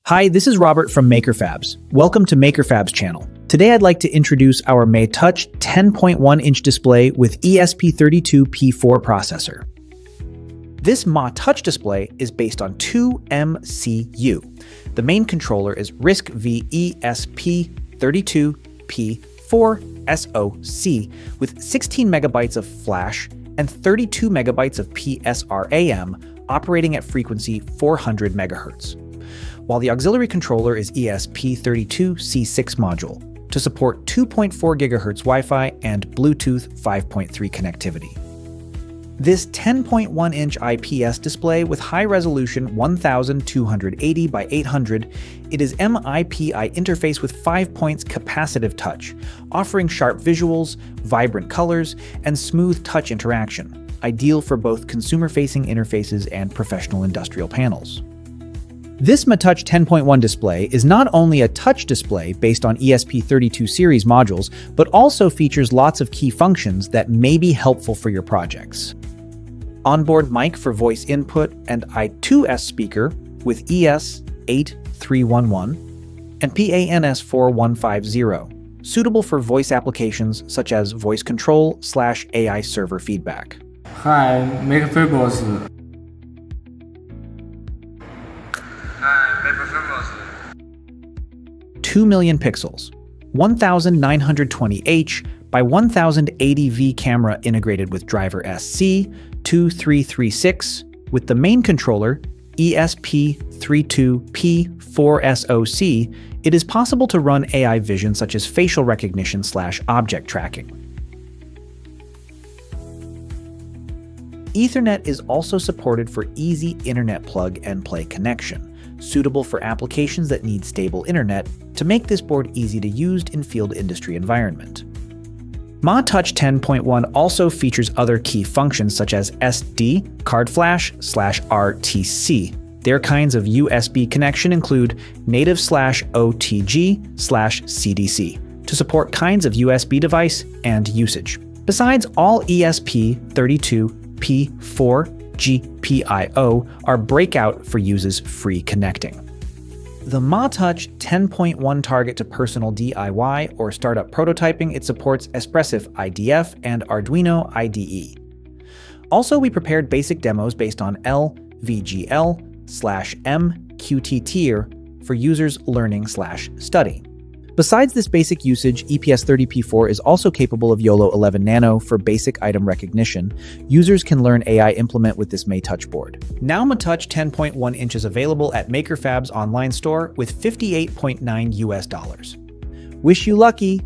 Hi, this is Robert from Makerfabs. Welcome to Makerfabs channel. Today I'd like to introduce our MaTouch 10.1-inch display with ESP32-P4 processor. This MaTouch display is based on two MCU. The main controller is RISC-V ESP32-P4 SoC with 16 megabytes of flash and 32 megabytes of PSRAM operating at frequency 400 MHz. While the auxiliary controller is ESP32 C6 module to support 2.4 GHz Wi-Fi and Bluetooth 5.3 connectivity. This 10.1-inch IPS display with high-resolution 1280 by 800, it is MIPI interface with 5 points capacitive touch, offering sharp visuals, vibrant colors, and smooth touch interaction, ideal for both consumer-facing interfaces and professional industrial panels. This MaTouch 10.1 display is not only a touch display based on ESP32 series modules, but also features lots of key functions that may be helpful for your projects. Onboard mic for voice input and I2S speaker with ES8311 and PANS4150, suitable for voice applications such as voice control/AI server feedback. Hi, Makerfabs. 2 million pixels, 1920H by 1080V camera integrated with driver SC2336 with the main controller ESP32-P4 SoC. It is possible to run AI vision such as facial recognition/object tracking. Ethernet is also supported for easy internet plug-and-play connection, suitable for applications that need stable internet to make this board easy to use in field industry environment. MaTouch 10.1 also features other key functions such as SD, card flash/RTC. Their kinds of USB connection include native/OTG/CDC to support kinds of USB device and usage. Besides, all ESP32-P4 GPIO are breakout for uses free connecting. The MaTouch 10.1 target to personal DIY or startup prototyping. It supports Espressif IDF and Arduino IDE. Also, we prepared basic demos based on LVGL/MQTT for users learning/study. Besides this basic usage, EPS30P4 is also capable of YOLO 11 Nano for basic item recognition. Users can learn AI implement with this MaTouch board. Now MaTouch 10.1 inch is available at Makerfabs online store with $58.9 US. Wish you lucky!